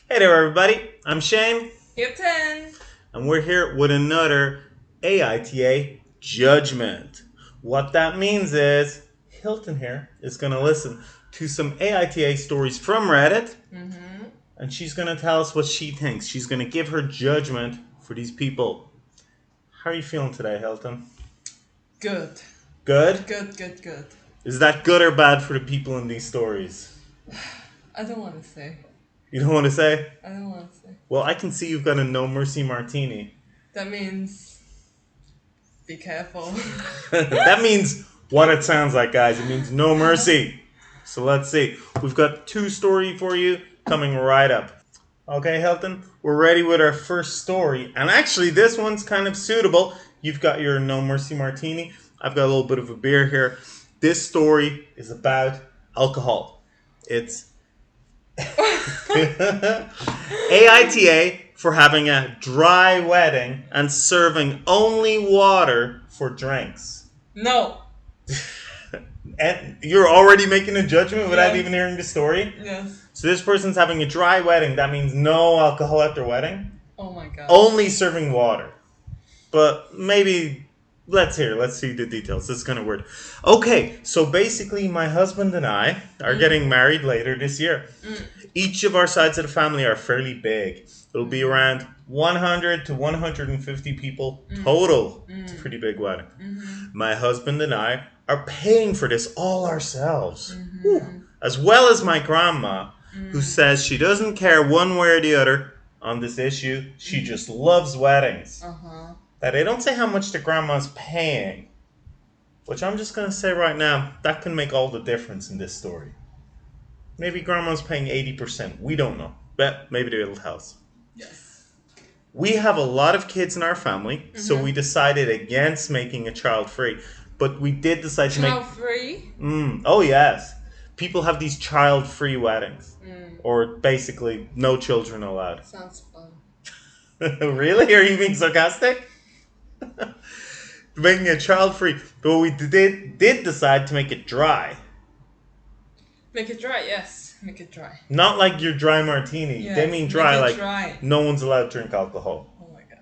Hey there, everybody. I'm Shane, Hilton. and we're here with another AITA Judgment. What that means is Hilton here is going to listen to some AITA stories from Reddit, Mm-hmm. and she's going to tell us what she thinks. She's going to give her judgment for these people. How are you feeling today, Hilton? Good. Good? Good. Is that good or bad for the people in these stories? I don't want to say. You don't want to say? I don't want to say. Well, I can see you've got a no mercy martini. That means be careful. That means what it sounds like, guys. It means no mercy. So let's see. We've got two story for you coming right up. Okay, Hilton, we're ready with our first story. And actually, this one's kind of suitable. You've got your no mercy martini. I've got a little bit of a beer here. This story is about alcohol. It's AITA for having a dry wedding and serving only water for drinks. No. And you're already making a judgment without Yes. even hearing the story? Yes. So this person's having a dry wedding. That means no alcohol at their wedding. Oh my god. Only serving water. But maybe let's see the details. This is kind of weird. Okay, so basically my husband and I are getting married later this year. Each of our sides of the family are fairly big. It'll be around 100 to 150 people total. It's a pretty big wedding. My husband and I are paying for this all ourselves. Whew. As well as my grandma, who says she doesn't care one way or the other on this issue. She just loves weddings. That they don't say how much the grandma's paying, which I'm just going to say right now, that can make all the difference in this story. Maybe grandma's paying 80%. We don't know. But maybe they'll tell us. Yes. We have a lot of kids in our family, so we decided against making a child free. But we did decide to make... Child free? Oh, yes. People have these child free weddings. Or basically, no children allowed. Sounds fun. Really? Are you being sarcastic? Making it child free. But we did decide to make it dry. Make it dry, yes. Make it dry. Not like your dry martini. Yes, They mean dry, make it like dry. no one's allowed to drink alcohol. Oh my god.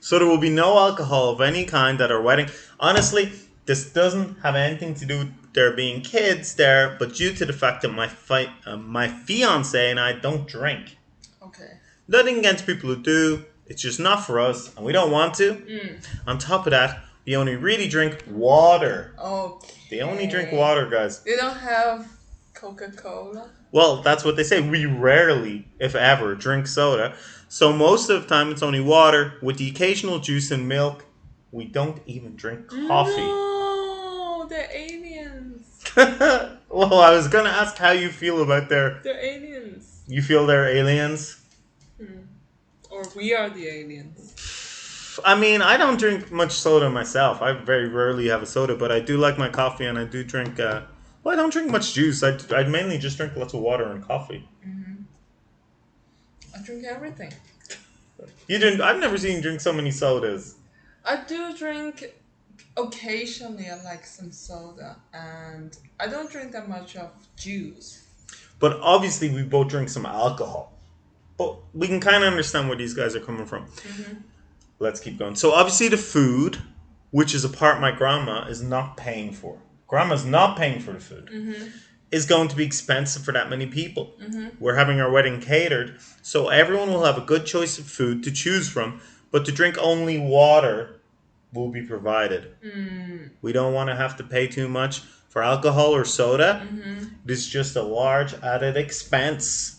So there will be no alcohol of any kind at our wedding. Honestly, this doesn't have anything to do with there being kids there, but due to the fact that my fiance and I don't drink. Okay. Nothing against people who do. It's just not for us, and we don't want to. On top of that, we only really drink water. Okay. They only drink water, guys. They don't have Coca-Cola? Well, that's what they say. We rarely, if ever, drink soda. So most of the time, it's only water with the occasional juice and milk. We don't even drink coffee. No, they're aliens. Well, I was going to ask how you feel about They're aliens. You feel they're aliens? Or we are the aliens. I mean, I don't drink much soda myself. I very rarely have a soda, but I do like my coffee, and I do drink... well, I don't drink much juice. I mainly just drink lots of water and coffee. I drink everything. You drink... I've never seen you drink so many sodas. I do drink occasionally. I like some soda, and I don't drink that much of juice. But obviously, we both drink some alcohol. But we can kind of understand where these guys are coming from. Let's keep going. So obviously, the food, which is a part my grandma is not paying for. Grandma's not paying for the food. Is going to be expensive for that many people. We're having our wedding catered, so everyone will have a good choice of food to choose from. But to drink only water will be provided. We don't want to have to pay too much for alcohol or soda. It is just a large added expense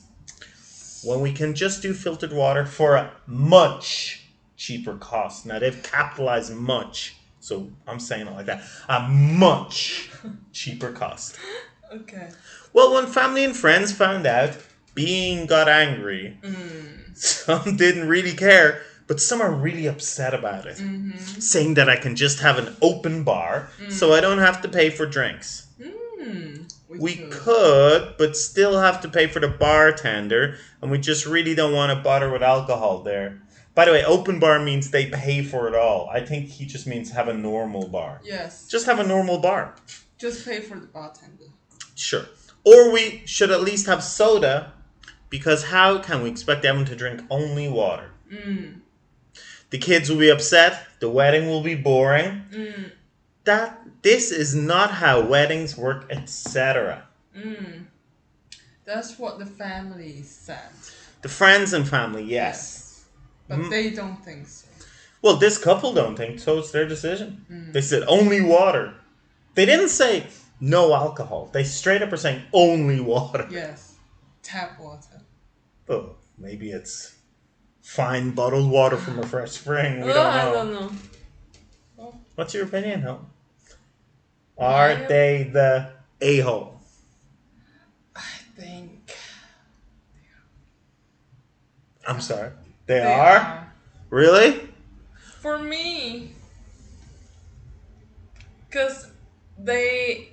when we can just do filtered water for a much cheaper cost. Now, they've capitalized much, so I'm saying it like that. A much cheaper cost. Okay. Well, when family and friends found out, Being got angry. Some didn't really care, but some are really upset about it. Saying that I can just have an open bar, so I don't have to pay for drinks. We could, but still have to pay for the bartender, and we just really don't want to bother with alcohol there. By the way, open bar means they pay for it all. I think he just means have a normal bar. Yes. Just have a normal bar. Just pay for the bartender. Sure. Or we should at least have soda, Because how can we expect everyone to drink only water? The kids will be upset. The wedding will be boring. This is not how weddings work, etc. That's what the family said. The friends and family, yes. But they don't think so. Well, this couple don't think so. It's their decision. They said only water. They didn't say no alcohol. They straight up are saying only water. Yes. Tap water. Oh, maybe it's fine bottled water from a fresh spring. We don't know. I don't know. Oh. What's your opinion, Hilton? Are they the a-hole? I think... I'm sorry. They are? Really? For me, because they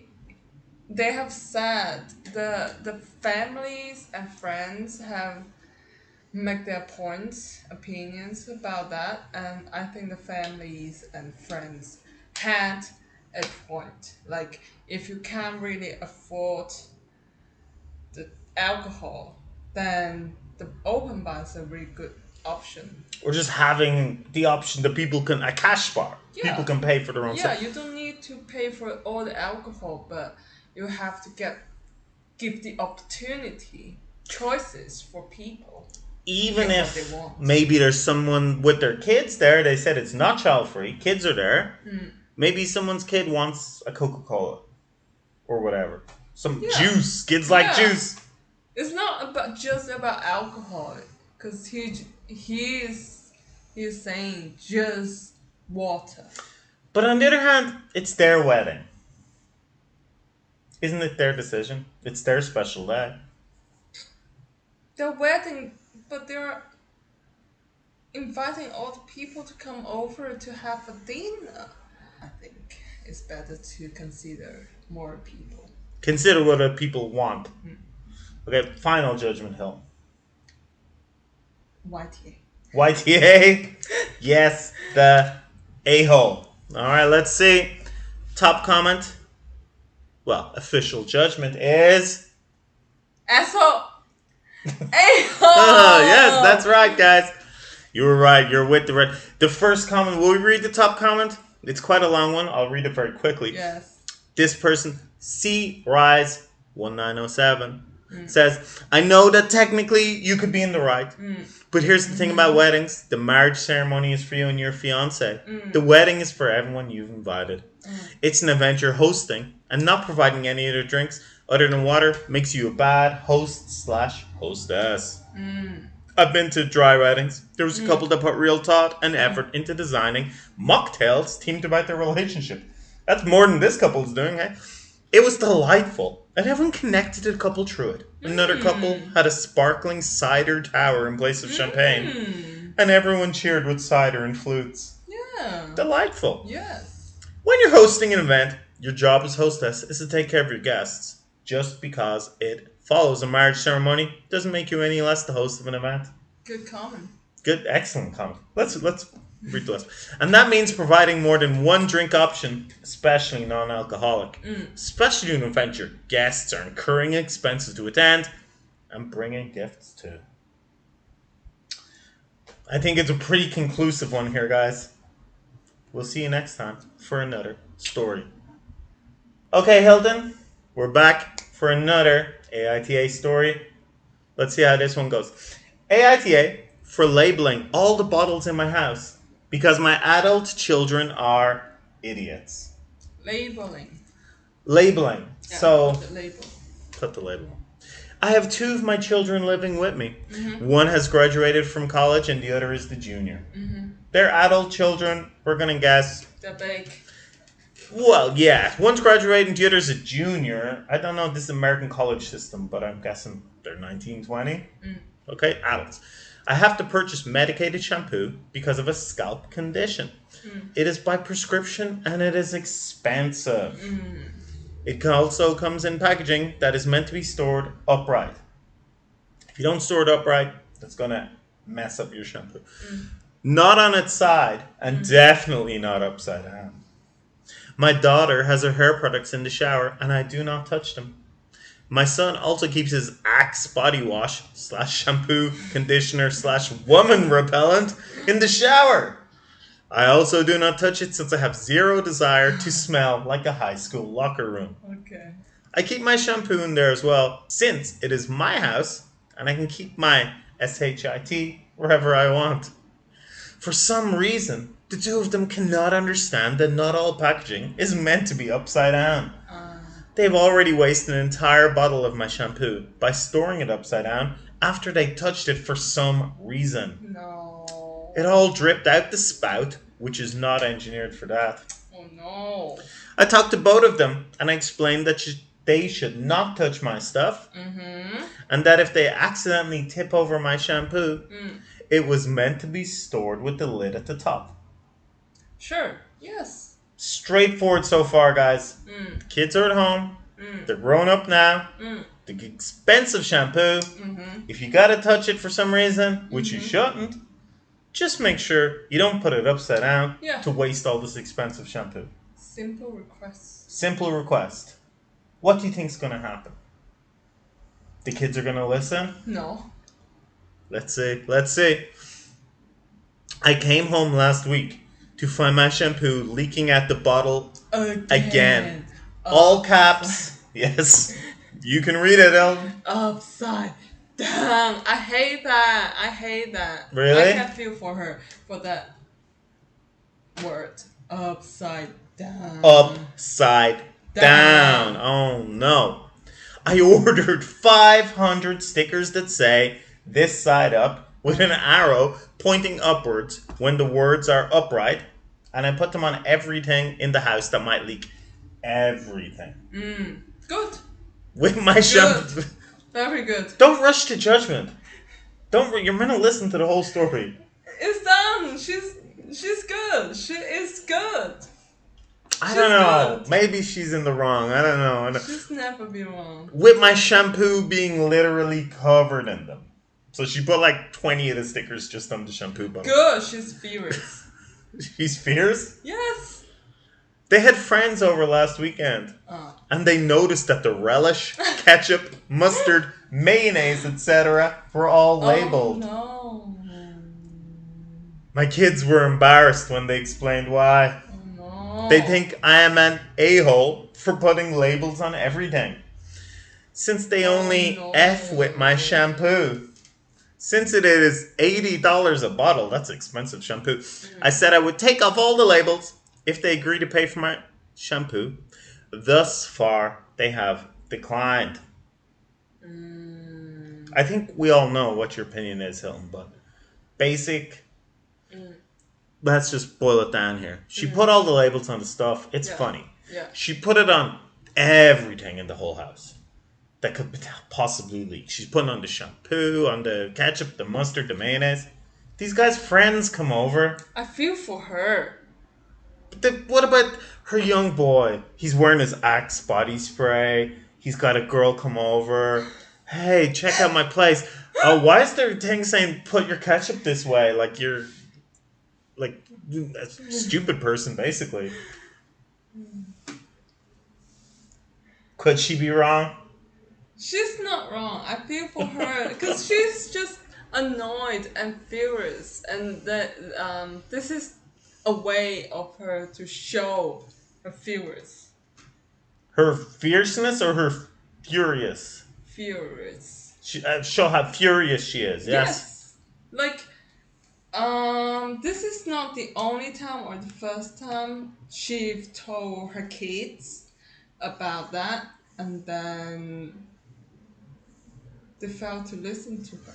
have said the families and friends have make their points, opinions about that, and I think the families and friends had a point. Like, if you can't really afford the alcohol, then the open bar is a really good option. Or just having the option that people can, a cash bar. Yeah. People can pay for their own stuff. Yeah, you don't need to pay for all the alcohol, but you have to give the opportunity, choices for people. Even if maybe there's someone with their kids there, they said it's not child free, kids are there. Maybe someone's kid wants a Coca-Cola or whatever. Some juice. Kids like juice. It's not just about alcohol, because he's saying just water. But on the other hand, it's their wedding. Isn't it their decision? It's their special day. Their wedding, but they're inviting all the people to come over to have a dinner. I think it's better to consider more people. Consider what other people want. Okay, final judgment, Hill. YTA. YTA? Yes, the a-hole. Alright, let's see. Top comment. Well, official judgment is... Asshole! A-hole! Yes, that's right, guys. You were right. You're with the red. The first comment, will we read the top comment? It's quite a long one. I'll read it very quickly. Yes. This person, C Rise 1907, says, I know that technically you could be in the right, but here's the thing about weddings. The marriage ceremony is for you and your fiance. The wedding is for everyone you've invited. It's an event you're hosting, and not providing any other drinks other than water makes you a bad host/hostess. I've been to dry weddings. There was a couple that put real thought and effort into designing mocktails themed about their relationship. That's more than this couple's doing, hey? It was delightful, and everyone connected to the couple through it. Another couple had a sparkling cider tower in place of champagne, and everyone cheered with cider and flutes. Yeah. Delightful. Yes. When you're hosting an event, your job as hostess is to take care of your guests. Just because it follows a marriage ceremony doesn't make you any less the host of an event. Good comment. Good, excellent comment. Let's read the list. And that means providing more than one drink option, especially non-alcoholic. Especially to an event your guests are incurring expenses to attend and bringing gifts too. I think it's a pretty conclusive one here, guys. We'll see you next time for another story. Okay, Hilton, we're back for another AITA story. Let's see how this one goes. AITA for labeling all the bottles in my house because my adult children are idiots. Labeling. Labeling. Yeah, so, put the label. I have two of my children living with me. One has graduated from college and the other is the junior. They're adult children. We're going to guess. They're big. Well, yeah. One's graduating, the other's a junior. I don't know this American college system, but I'm guessing they're 19, 20. Okay, adults. I have to purchase medicated shampoo because of a scalp condition. It is by prescription and it is expensive. It also comes in packaging that is meant to be stored upright. If you don't store it upright, that's going to mess up your shampoo. Not on its side, and definitely not upside down. My daughter has her hair products in the shower, and I do not touch them. My son also keeps his Axe body wash slash shampoo, conditioner slash woman repellent in the shower. I also do not touch it since I have zero desire to smell like a high school locker room. Okay. I keep my shampoo in there as well since it is my house and I can keep my SHIT wherever I want. For some reason, the two of them cannot understand that not all packaging is meant to be upside down. They've already wasted an entire bottle of my shampoo by storing it upside down after they touched it for some reason. No. It all dripped out the spout, which is not engineered for that. Oh no. I talked to both of them and I explained that they should not touch my stuff and that if they accidentally tip over my shampoo, it was meant to be stored with the lid at the top. Sure. Yes. Straightforward so far, guys. The kids are at home. They're grown up now. The expensive shampoo, if you gotta touch it for some reason, which you shouldn't, just make sure you don't put it upside down to waste all this expensive shampoo. Simple request. Simple request. What do you think's gonna happen? The kids are gonna listen? No. Let's see. I came home last week to find my shampoo leaking out the bottle again. All caps. Yes. You can read it, Ellen. Upside down. I hate that. Really? I can feel for her for that word. Upside down. Upside down. Oh no. I ordered 500 stickers that say this side up with an arrow pointing upwards when the words are upright, and I put them on everything in the house that might leak. Everything. Good. With my shampoo. Very good. Don't rush to judgment. You're meant to listen to the whole story. It's done. She's good. She is good. I don't know. Good. Maybe she's in the wrong. I don't know. She's never been wrong. With my shampoo being literally covered in them. So she put like 20 of the stickers just on the shampoo bottle. Good. She's fierce. She's fierce? Yes. They had friends over last weekend. And they noticed that the relish, ketchup, mustard, mayonnaise, etc. were all labeled. Oh, no. My kids were embarrassed when they explained why. Oh, no. They think I am an a-hole for putting labels on everything. Since they only F with my shampoo. Since it is $80 a bottle, that's expensive shampoo, I said I would take off all the labels if they agree to pay for my shampoo. Thus far, they have declined. I think we all know what your opinion is, Hilton, but basic. Let's just boil it down here. She put all the labels on the stuff. It's funny. Yeah. She put it on everything in the whole house that could possibly leak. She's putting on the shampoo, on the ketchup, the mustard, the mayonnaise. These guys' friends come over. I feel for her. But what about her young boy? He's wearing his Axe body spray. He's got a girl come over. Hey, check out my place. Why is there a thing saying put your ketchup this way? Like you're like a stupid person, basically. Could she be wrong? She's not wrong. I feel for her because she's just annoyed and furious, and that this is a way of her to show her furious. Her fierceness or her furious? Furious. Show how furious she is. Yes. Like, this is not the only time or the first time she told her kids about that, and then they failed to listen to her.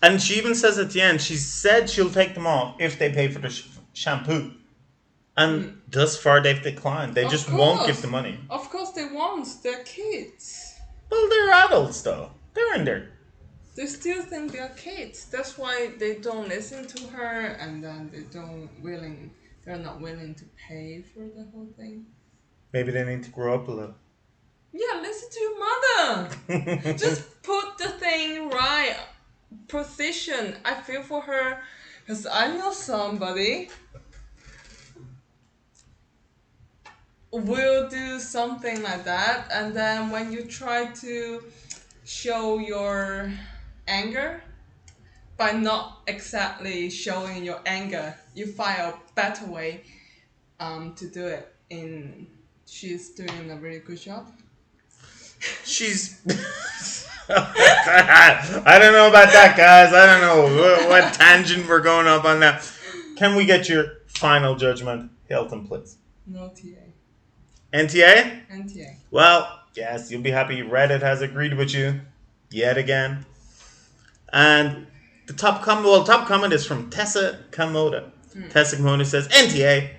And she even says at the end, she said she'll take them off if they pay for the shampoo. And thus far they've declined. They just won't give the money. Of course they won't. They're kids. Well, they're adults though. They're in there. They still think they're kids. That's why they don't listen to her, and then they're not willing to pay for the whole thing. Maybe they need to grow up a little. Yeah, listen to your mother. Just put the thing right. Position. I feel for her because I know somebody will do something like that, and then when you try to show your anger by not exactly showing your anger, you find a better way to do it. In she's doing a really good job. She's. I don't know about that, guys. I don't know what tangent we're going up on now. Can we get your final judgment, Hilton, please? No TA. NTA? NTA. Well, yes, you'll be happy Reddit has agreed with you yet again. And the top comment is from Tessa Kamoda. Tessa Kamoda says NTA,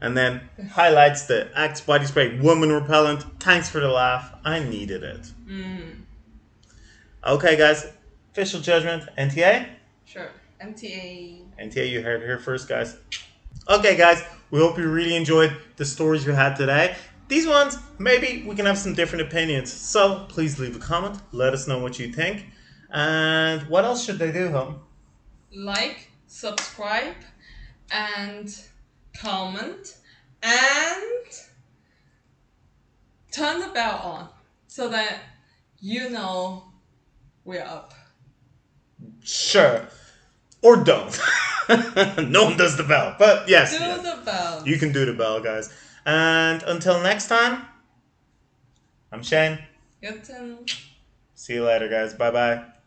and then highlights the Axe body spray woman repellent. Thanks for the laugh. I needed it. Okay, guys. Official judgment. NTA? Sure. NTA. NTA, you heard it here first, guys. Okay, guys. We hope you really enjoyed the stories we had today. These ones, maybe we can have some different opinions. So please leave a comment. Let us know what you think. And what else should they do, Hum? Like, subscribe, and comment, and turn the bell on so that you know we're up. Sure. Or don't. No one does the bell. But yes. Do yes. the bell. You can do the bell, guys. And until next time, I'm Shane. Hilton. See you later, guys. Bye bye.